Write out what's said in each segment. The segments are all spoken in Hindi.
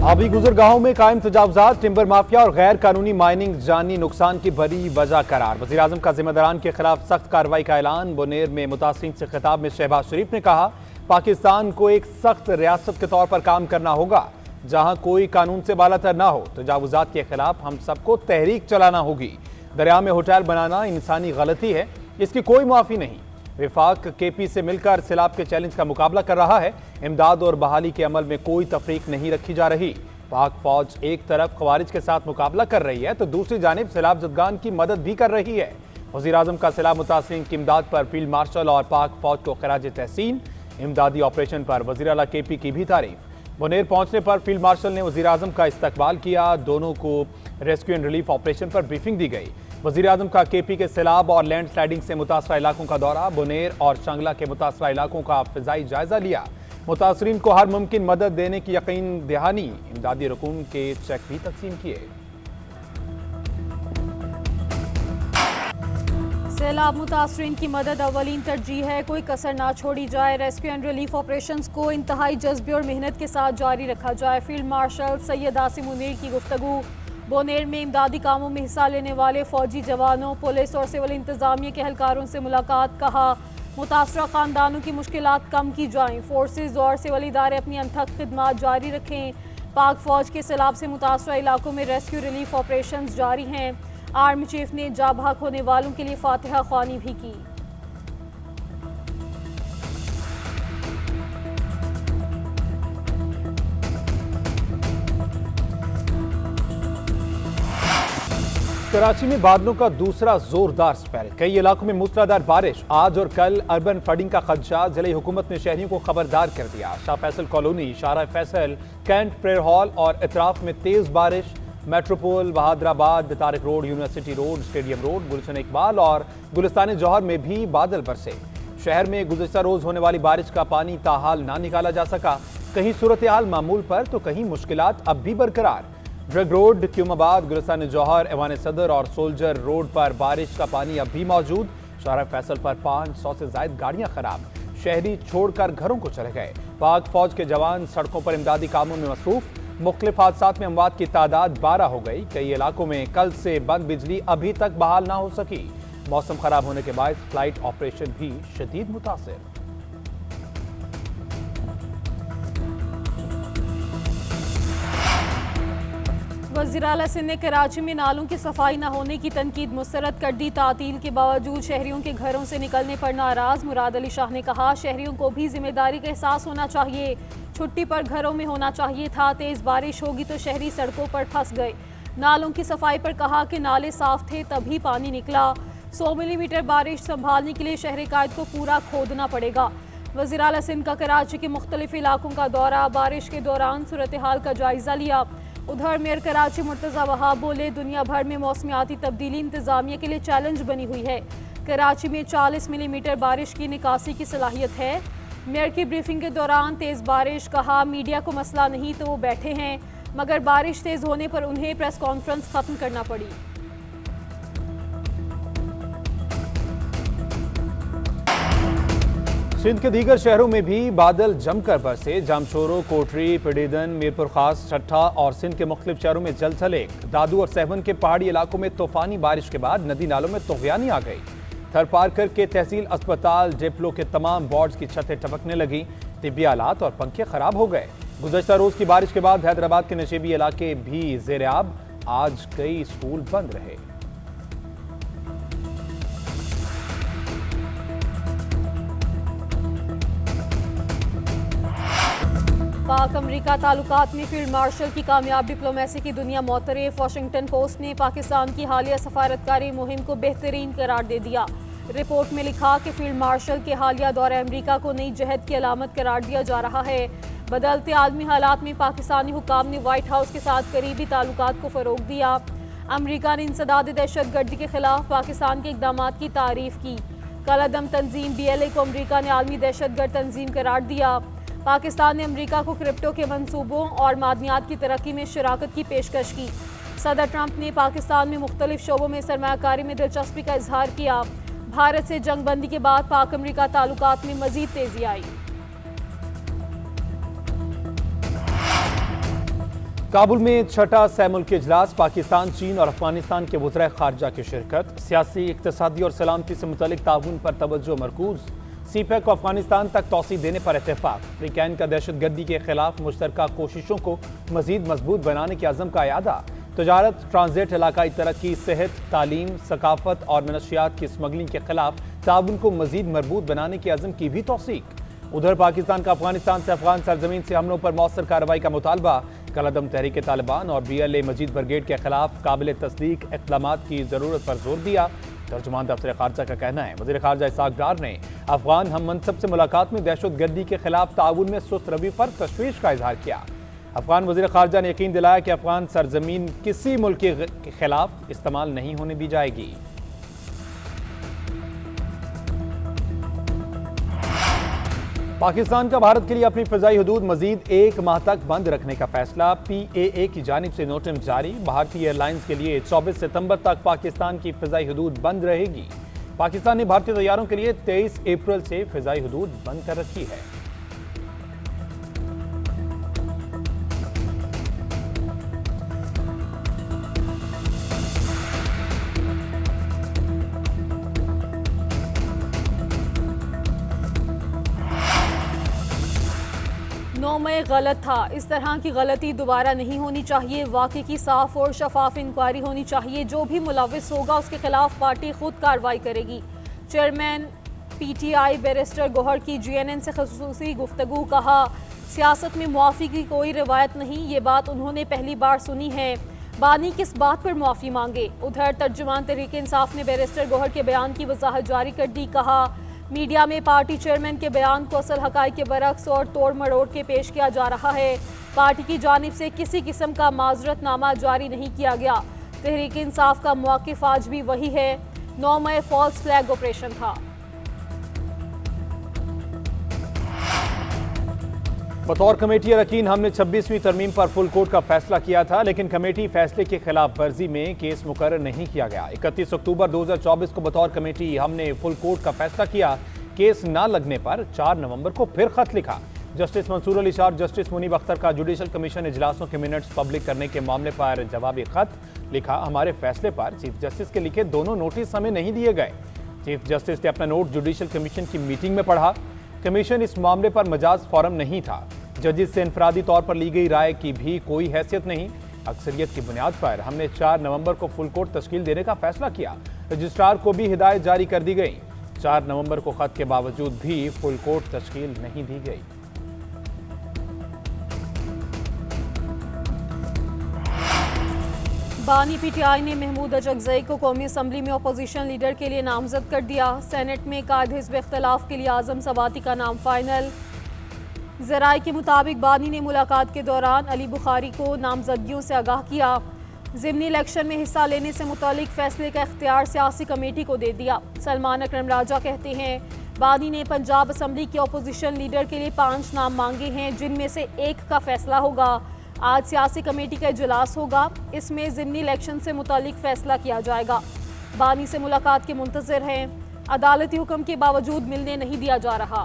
आबी गुजरगाहों में कायम तजावुजात, टिम्बर माफिया और गैर कानूनी माइनिंग जानी नुकसान की बड़ी वजह करार। वज़ीर-ए-आज़म का जिम्मेदारान के खिलाफ सख्त कार्रवाई का ऐलान। बोनेर में मुतासिरीन से खिताब में शहबाज शरीफ ने कहा, पाकिस्तान को एक सख्त रियासत के तौर पर काम करना होगा जहां कोई कानून से बालातर ना हो। तजावुजात के खिलाफ हम सबको तहरीक चलाना होगी। दरिया में होटल बनाना इंसानी गलती है, इसकी कोई माफी नहीं। विफाक केपी से मिलकर सैलाब के चैलेंज का मुकाबला कर रहा है। इमदाद और बहाली के अमल में कोई तफरीक नहीं रखी जा रही। पाक फौज एक तरफ खवारिज के साथ मुकाबला कर रही है तो दूसरी जानिब सैलाब ज़दगान की मदद भी कर रही है। वज़ीर-ए-आज़म का सैलाब मुतासिरीन की इमदाद पर फील्ड मार्शल और पाक फौज को खिराज तहसीन। इमदादी ऑपरेशन पर वज़ीर आला केपी की भी तारीफ। बोनेर पहुंचने पर फील्ड मार्शल ने वज़ीर-ए-आज़म का इस्तकबाल किया। दोनों को रेस्क्यू एंड रिलीफ ऑपरेशन पर ब्रीफिंग दी गई। वज़ीर-ए-आज़म का केपी के सैलाब और लैंड स्लाइडिंग से मुतासरा इलाकों का दौरा। बोनेर और शंगला के मुतासरा इलाकों का फ़िज़ाई जायजा लिया। मुतासरीन को हर मुमकिन मदद देने की यकीन दहानी। इमदादी रकूम के चेक भी तकसीम किए। सैलाब मुतासरीन की मदद अवलीन तरजीह है, कोई कसर ना छोड़ी जाए। रेस्क्यू एंड रिलीफ ऑपरेशंस को इंतहाई जज्बे और मेहनत के साथ जारी रखा जाए। फील्ड मार्शल सैयद आसिम मुनीर की गुफ्तगू। बोनेर में इमदादी कामों में हिस्सा लेने वाले फौजी जवानों, पुलिस और सिविल इंतजामिया के एहलकारों से मुलाकात। कहा, मुतासरा खानदानों की मुश्किलात कम की जाएं। फोर्सेज और सिविल इदारे अपनी अनथक खिदमात जारी रखें। पाक फौज के सैलाब से मुतासरा इलाकों में रेस्क्यू रिलीफ ऑपरेशन जारी हैं। आर्मी चीफ ने जाबाक होने वालों के लिए फातिहा ख्वानी भी की। कराची में बादलों का दूसरा जोरदार स्पेल। कई इलाकों में मूसलाधार बारिश। आज और कल अर्बन फ्लडिंग का खदशा। जिले हुकूमत ने शहरियों को खबरदार कर दिया। शाह फैसल कॉलोनी, शारा फैसल, कैंट प्रेयर हॉल और इतराफ में तेज बारिश। Metropole, Bahadurabad, Tariq road, university road, stadium road, Gulshan Iqbal और गुलिस्तान जौहर में भी बादल बरसे। शहर में गुज़श्ता रोज होने वाली बारिश का पानी ताहाल ना निकाला जा सका। कहीं सूरत हाल मामूल पर तो कहीं मुश्किलात अब भी बरकरार। ड्रग रोड, क्यूमाबाद, गुलिस्तान जौहर, ऐवान सदर और सोल्जर रोड पर बारिश का पानी अब भी मौजूद। शारा फैसल पर 500 से ज्यादा गाड़ियां खराब। शहरी छोड़कर घरों को चले गए। पाक फौज के जवान सड़कों पर इमदादी कामों में मसरूफ। मुख्तलिफ हादसात में अमवात की तादाद 12 हो गई। कई इलाकों में कल से बंद बिजली अभी तक बहाल ना हो सकी। मौसम खराब होने के बाद फ्लाइट ऑपरेशन भी शदीद मुतासिर। वज़ीर आला सिंध ने कराची में नालों की सफाई न होने की तनकीद मुस्तरद कर दी। तातील के बावजूद शहरियों के घरों से निकलने पर नाराज। मुराद अली शाह ने कहा, शहरियों को भी जिम्मेदारी का एहसास होना चाहिए। छुट्टी पर घरों में होना चाहिए था। तेज बारिश होगी तो शहरी सड़कों पर फंस गए। नालों की सफाई पर कहा कि नाले साफ थे तभी पानी निकला। 100 मिलीमीटर बारिश संभालने के लिए शहर कायद को पूरा खोदना पड़ेगा। वज़ीर आला सिंध का कराची के मुख्तलिफ इलाकों का दौरा। बारिश के दौरान सूरत हाल का जायजा लिया। उधर मेयर कराची मुर्तज़ा वहाब बोले, दुनिया भर में मौसमियाती तब्दीली इंतजामिया के लिए चैलेंज बनी हुई है। कराची में 40 मिलीमीटर बारिश की निकासी की सलाहियत है। मेयर की ब्रीफिंग के दौरान तेज बारिश। कहा, मीडिया को मसला नहीं तो वो बैठे हैं, मगर बारिश तेज होने पर उन्हें प्रेस कॉन्फ्रेंस खत्म करना पड़ी। सिंध के दीगर शहरों में भी बादल जमकर बरसे। जामशोरो, कोटरी, पिडीदन, मीरपुर खास, ठट्ठा और सिंध के मुख्तलिफ शहरों में जलथल। दादू और सहवन के पहाड़ी इलाकों में तूफानी बारिश के बाद नदी नालों में तुग़यानी आ गई। थरपारकर के तहसील अस्पताल डिप्लो के तमाम वार्ड्स की छतें टपकने लगी। तिब्बी आलात और पंखे खराब हो गए। गुज़श्ता रोज की बारिश के बाद हैदराबाद के नशेबी इलाके भी ज़ेर-ए-आब। आज कई स्कूल बंद रहे। पाक अमरीका ताल्लुकात में फील्ड मार्शल की कामयाब डिप्लोमेसी की दुनिया मोतरफ। वाशिंगटन पोस्ट ने पाकिस्तान की हालिया सफारतकारी मुहिम को बेहतरीन करार दे दिया। रिपोर्ट में लिखा कि फील्ड मार्शल के हालिया दौरे अमरीका को नई जहद की अलामत करार दिया जा रहा है। बदलते आलमी हालात में पाकिस्तानी हुकाम ने व्हाइट हाउस के साथ करीबी ताल्लुकात को फ़रोग दिया। अमरीका ने इंसदाद दहशत गर्दी के खिलाफ पाकिस्तान के इक़दाम की तारीफ की। कलअदम तंजीम BLA को अमरीका ने आलमी दहशत गर्द तंजीम करार दिया। पाकिस्तान ने अमरीका को क्रिप्टो के मंसूबों और मादनियात की तरक्की में शराकत की पेशकश की। सदर ट्रंप ने पाकिस्तान में मुख्तलिफ शोबों में सरमायाकारी में दिलचस्पी का इजहार किया। भारत से जंग बंदी के बाद पाक अमरीका ताल्लुकात में मजीद तेजी आई। काबुल में छठा सैमुल्की इजलास, पाकिस्तान, चीन और अफगानिस्तान के वज़राए खारजा की शिरकत। सियासी, इक़्तिसादी और सलामती से मुतल्लिक ताउन पर तवज्जो मरकूज। सीपैक को अफगानिस्तान तक तोसी देने पर इत्तेफाक। अफ्रीकैन का दहशतगर्दी के खिलाफ मुश्तरका कोशिशों को मजीद मजबूत बनाने के अज़म का यादा। तजारत, ट्रांजिट, इलाकाई तरक्की, सेहत, तालीम, सकाफत और मनशियात की स्मगलिंग के खिलाफ ताउन को मजीद मजबूत बनाने के अज़म की भी तौसीक। उधर पाकिस्तान का अफगानिस्तान से अफगान सरजमीन से हमलों पर मौसर कार्रवाई का मुतालबा। कलअदम तहरीक तालिबान और BLA मजीद ब्रिगेड के खिलाफ काबिल तस्दीक इक़दामात की ज़रूरत पर जोर दिया। तर्जुमान दफ्तर खारजा का कहना है, वज़ीर खारजा इसाक डार ने अफगान हम मनसब से मुलाकात में दहशतगर्दी के खिलाफ ताउन में सुस्त रवि पर तशवीश का इजहार किया। अफगान वज़ीर खारजा ने यकीन दिलाया कि अफगान सरजमीन किसी मुल्क के खिलाफ इस्तेमाल नहीं होने दी जाएगी। पाकिस्तान का भारत के लिए अपनी फ़िज़ाई हदूद मजीद 1 माह तक बंद रखने का फैसला। PAA की जानिब से नोटिस जारी। भारतीय एयरलाइंस के लिए 24 सितंबर तक पाकिस्तान की फ़िज़ाई हदूद बंद रहेगी। पाकिस्तान ने भारतीय तैयारों के लिए 23 अप्रैल से फ़िज़ाई हदूद बंद कर रखी है। नौमे गलत था, इस तरह की गलती दोबारा नहीं होनी चाहिए। वाकई की साफ और शफाफ इंक्वायरी होनी चाहिए। जो भी मुलविस होगा उसके खिलाफ पार्टी खुद कार्रवाई करेगी। चेयरमैन PTI बैरिस्टर गौहर की GNN से खसूसी गुफ्तगू। कहा, सियासत में मुआफ़ी की कोई रिवायत नहीं, ये बात उन्होंने पहली बार सुनी है। बानी किस बात पर मुआफ़ी मांगे। उधर तर्जुमान तहरीक इंसाफ ने बैरिस्टर गौहर के बयान की वजाहत जारी कर दी। कहा, मीडिया में पार्टी चेयरमैन के बयान को असल हक़ाइक़ के बरक्स और तोड़ मरोड़ के पेश किया जा रहा है। पार्टी की जानिब से किसी किस्म का माजरतनामा जारी नहीं किया गया। तहरीक इंसाफ का मौक़िफ़ आज भी वही है। 9 मई फॉल्स फ्लैग ऑपरेशन था। बतौर कमेटी अरकान हमने 26वीं तरमीम पर फुल कोर्ट का फैसला किया था, लेकिन कमेटी फैसले की खिलाफ वर्जी में केस मुकर्रर नहीं किया गया। 31 अक्टूबर 2024 को बतौर कमेटी हमने फुल कोर्ट का फैसला किया। केस न लगने पर 4 नवंबर को फिर खत लिखा। जस्टिस मंसूर अली शाह, जस्टिस मुनीब अख्तर का जुडिशल कमीशन इजलासों के मिनट्स पब्लिक करने के मामले पर जवाबी खत लिखा। हमारे फैसले पर चीफ जस्टिस के लिखे दोनों नोटिस हमें नहीं दिए गए। चीफ जस्टिस ने अपना नोट जुडिशल कमीशन की मीटिंग में पढ़ा। कमीशन इस मामले पर मजाज फोरम नहीं था। जजिस से इनफरादी तौर पर ली गई राय की भी कोई हैसियत नहीं। अक्सरियत की बुनियाद पर हमने 4 नवंबर को फुल कोर्ट तश्कील देने का फैसला किया। रजिस्ट्रार को भी हिदायत जारी कर दी गई। 4 नवंबर को खत के बावजूद भी फुल कोर्ट तश्कील नहीं दी गई। बानी PTI ने महमूद अजगज़ई को कौमी असम्बली में अपोजिशन लीडर के लिए नामजद कर दिया। सेनेट में कायद हिज़्ब इख्तिलाफ के लिए आज़म सवाती का नाम फाइनल। ज़राए के मुताबिक बानी ने मुलाकात के दौरान अली बुखारी को नामजदगियों से आगाह किया। ज़िमनी इलेक्शन में हिस्सा लेने से मुतालिक फैसले का इख्तियार सियासी कमेटी को दे दिया। सलमान अकरम राजा कहते हैं, बानी ने पंजाब असम्बली के अपोजिशन लीडर के लिए 5 नाम मांगे हैं, जिनमें से 1 का फैसला होगा। आज सियासी कमेटी का इजलास होगा। इसमें ज़िमनी इलेक्शन से मुतालिक फैसला किया जाएगा। बानी से मुलाकात के मुंतज़िर हैं। अदालती हुक्म के बावजूद मिलने नहीं दिया जा रहा।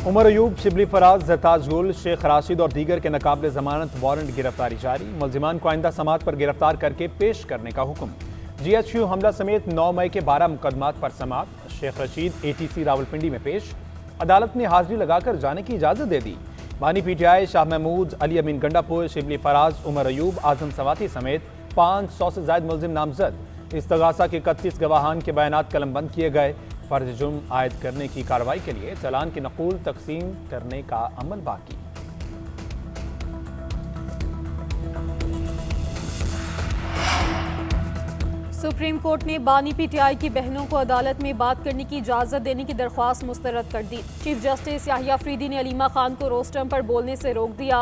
उमर अयूब, शिबली फराज, जरताज गुल, शेख राशिद और दीगर के नाकाबिल जमानत वारंट गिरफ्तारी जारी। मुलजिमान को आइंदा समात पर गिरफ्तार करके पेश करने का हुक्म। GHQ हमला समेत 9 मई के 12 मुकदमात पर समात। शेख रशीद ATC रावलपिंडी में पेश। अदालत ने हाजिरी लगाकर जाने की इजाज़त दे दी। बानी PTI शाह महमूद, अली अमीन गंडापुर, शिबली फराज, उमर अयूब, आजम सवाती समेत 500 से ज्यादा मुलजिम नामजद। इस्तगासा के 31 गवाहान के बयानात कलमबंद किए गए। फर्ज जुर्म आयद करने की कार्रवाई के लिए चालान की नकूल तकसीम करने का अमल बाकी। सुप्रीम कोर्ट ने बानी PTI की बहनों को अदालत में बात करने की इजाज़त देने की दरख्वास्त मुस्तरद कर दी। चीफ जस्टिस याहिया अफरीदी ने अलीमा खान को रोस्टम पर बोलने से रोक दिया।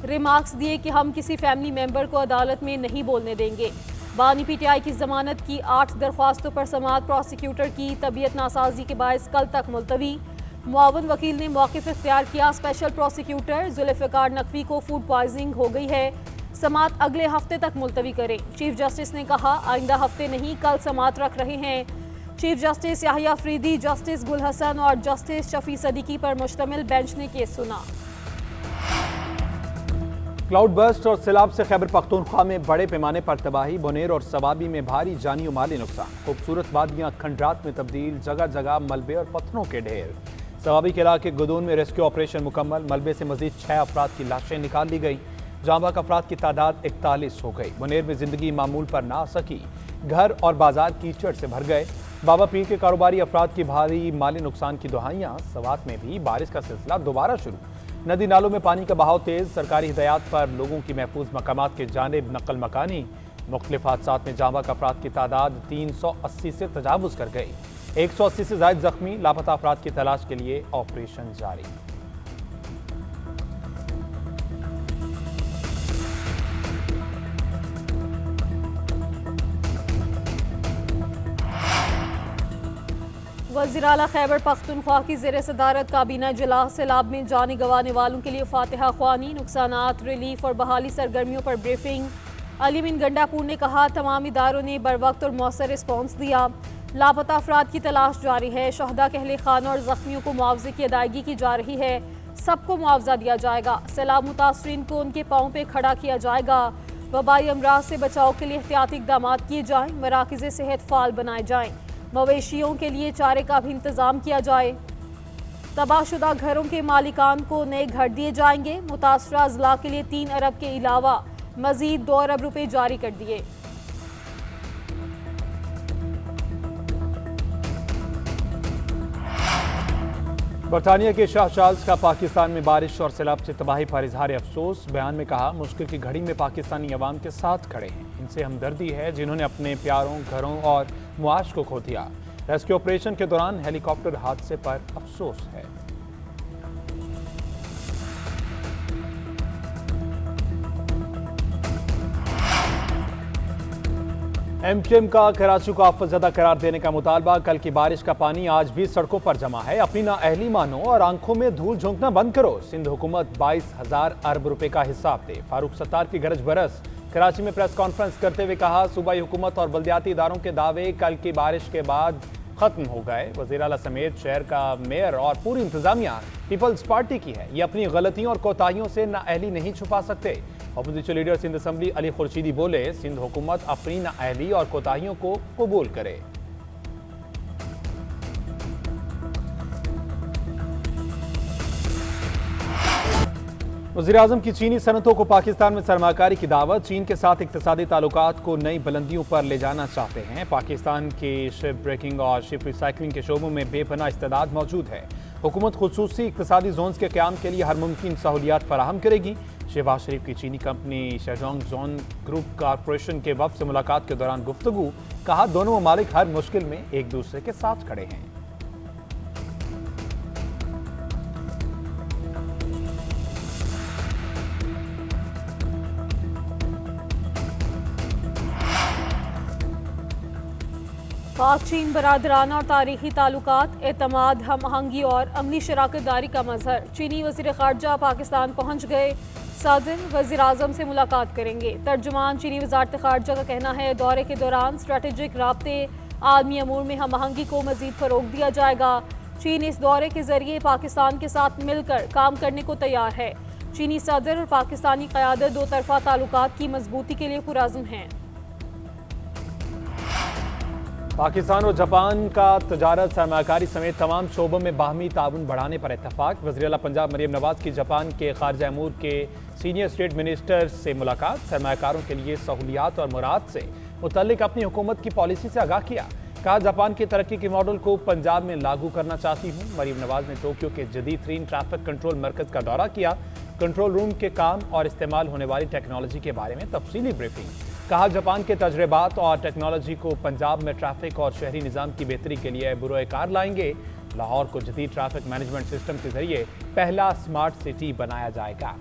रिमार्क्स दिए कि हम किसी फैमिली मेंबर को अदालत में नहीं बोलने देंगे। बानी PTI की जमानत की 8 दरख्वास्तों पर समाअत प्रोसिक्यूटर की तबीयत नासाजी के बायस कल तक मुलतवी। मुआवन वकील ने मौक़िफ़ इख्तियार किया। स्पेशल प्रोसिक्यूटर जुल्फ़िकार नकवी को फूड पॉइजनिंग हो गई है। समाअत अगले हफ्ते तक मुलतवी करें। चीफ जस्टिस ने कहा, आइंदा हफ्ते नहीं, कल समाअत रख रहे हैं। Chief justice Yahya Afridi, justice Gul Hasan और जस्टिस शफी सदीकी पर मुश्तमिल बेंच ने केस सुना। क्लाउड बर्स्ट और सैलाब से खैबर पख्तूनख्वा में बड़े पैमाने पर तबाही, बुनेर और सवाबी में भारी जानी और माली नुकसान। खूबसूरत वादियां खंडरात में तब्दील, जगह जगह मलबे और पत्थरों के ढेर। सवाबी के इलाके गुदून में रेस्क्यू ऑपरेशन मुकम्मल, मलबे से मजीद 6 अफराद की लाशें निकाल ली गई। जांबाक अफराद की तादाद 41 हो गई। बुनेर में जिंदगी मामूल पर ना आ सकी, घर और बाजार कीचड़ से भर गए। बाबा पीर के कारोबारी अफराद की भारी माली नुकसान की दुहाइयां। सवात में भी बारिश का सिलसिला दोबारा शुरू, नदी नालों में पानी का बहाव तेज। सरकारी हिदायत पर लोगों की महफूज मकामात के जानिब नकल मकानी। मुख्तलिफ हादसात में जांबाक अफराद की तादाद 380 से तजावुज कर गई। 180 से ज्यादा जख्मी। लापता अफराद की तलाश के लिए ऑपरेशन जारी। वज़ीर आला खैबर पख्तूनख्वा की ज़ेर सदारत काबीना इजलास सैलाब में जाने गंवाने वालों के लिए फातिहा ख्वानी, नुकसानात, रिलीफ और बहाली सरगर्मियों पर ब्रीफिंग। अली बिन गंडापुर ने कहा तमाम इदारों ने बर वक्त और मौसर रिस्पॉन्स दिया। लापता अफराद की तलाश जारी है। शहदा के अहले खानों और जख्मियों को मुआवजे की अदायगी की जा रही है। सबको मुआवजा दिया जाएगा। सैलाब मुतासरीन को उनके पाँव पे खड़ा किया जाएगा। वबाई अमराज से बचाव के लिए एहतियाती इक़दाम किए जाएँ। मराकिज़ सेहत फ़ाल बनाए जाएँ। मवेशियों के लिए चारे का भी इंतजाम किया जाए। तबाहशुदा घरों के मालिकान को नए घर दिए जाएंगे। मुतासरा अजला के लिए 3 अरब के अलावा मजीद 2 अरब रुपए जारी कर दिए। बरतानिया के शाह चार्ल्स का पाकिस्तान में बारिश और सैलाब से तबाही पर इजहार अफसोस। बयान में कहा मुश्किल की घड़ी में पाकिस्तानी अवाम के साथ खड़े हैं। इनसे हमदर्दी है जिन्होंने अपने प्यारों, घरों और मुआश को खो दिया। रेस्क्यू ऑपरेशन के दौरान हेलीकॉप्टर हादसे पर अफसोस है। एमक्यूएम का कराची को आफतज़दा करार देने का मुतालबा। कल की बारिश का पानी आज भी सड़कों पर जमा है। अपनी नाअहली मानो और आंखों में धूल झोंकना बंद करो। सिंध हुकूमत 22,000 अरब रुपए का हिसाब दे। फारूक सत्तार की गरज बरस। कराची में प्रेस कॉन्फ्रेंस करते हुए कहा सूबाई हुकूमत और बल्दियाती इदारों के दावे कल की बारिश के बाद खत्म हो गए। वज़ीर आला समेत शहर का मेयर और पूरी इंतजामिया पीपल्स पार्टी की है। ये अपनी गलतियों और कोताहियों से नाअहली नहीं छुपा सकते। Opposition leader Sindh assembly Ali Khurshidi बोले सिंध हुकूमत अपनी नाअहली और कोताहियों को कबूल करे। वज़ीर-ए-आज़म की चीनी सनतों को पाकिस्तान में सरमाकारी की दावत। चीन के साथ इक्तिसादी ताल्लुकात को नई बुलंदियों पर ले जाना चाहते हैं। पाकिस्तान के शिप ब्रेकिंग और शिप रिसाइकलिंग के शोबों में बेपनाह इस्तेदाद मौजूद है। हुकूमत खुसूसी इक्तिसादी जोन्स के क़याम के लिए हर मुमकिन सहूलियात फराहम करेगी। शहबाज शरीफ की चीनी कंपनी शेजोंग जोन ग्रुप कॉरपोरेशन के वफ़द से मुलाकात के दौरान गुफ्तगू। कहा दोनों ममालिक हर मुश्किल में एक दूसरे के साथ खड़े हैं। पाक चीन बरादराना और तारीखी ताल्लुकात, एतमाद, हम आहंगी और अमनी शराकतदारी का मजहर। चीनी वज़ीर ख़ारजा पाकिस्तान पहुँच गए। सदर वज़ीर आज़म से मुलाकात करेंगे। तर्जुमान चीनी वज़ारत ख़ारजा का कहना है दौरे के दौरान स्ट्रेटेजिक राब्ते, आलमी अमूर में हम आहंगी को मज़ीद फ़रोग़ दिया जाएगा। चीन इस दौरे के ज़रिए पाकिस्तान के साथ मिलकर काम करने को तैयार है। चीनी सदर और पाकिस्तानी क़यादत दो तरफ़ा ताल्लुकात की मजबूती के लिए पुरअज़्म हैं। पाकिस्तान और जापान का तजारत, सरमाकारी समेत तमाम शोबों में बाहमी ताउन बढ़ाने पर इत्तफाक। वज़ीर आला पंजाब मरियम नवाज की जापान के खारजा अमूर के सीनियर स्टेट मिनिस्टर से मुलाकात। सरमाकारों के लिए सहूलियात और मुराद से मुतल्लिक अपनी हुकूमत की पॉलिसी से आगाह किया। कहा जापान की तरक्की के मॉडल को पंजाब में लागू करना चाहती हूँ। मरियम नवाज ने टोक्यो के जदीद तरीन ट्रैफिक कंट्रोल मरकज़ का दौरा किया। कंट्रोल रूम के काम और इस्तेमाल होने वाली टेक्नोलॉजी के बारे में तफसीली ब्रीफिंग। कहा जापान के तजर्बात और टेक्नोलॉजी को पंजाब में ट्रैफिक और शहरी निज़ाम की बेहतरी के लिए बुरोए कार लाएंगे। लाहौर को जदीद ट्रैफिक मैनेजमेंट सिस्टम के जरिए पहला स्मार्ट सिटी बनाया जाएगा।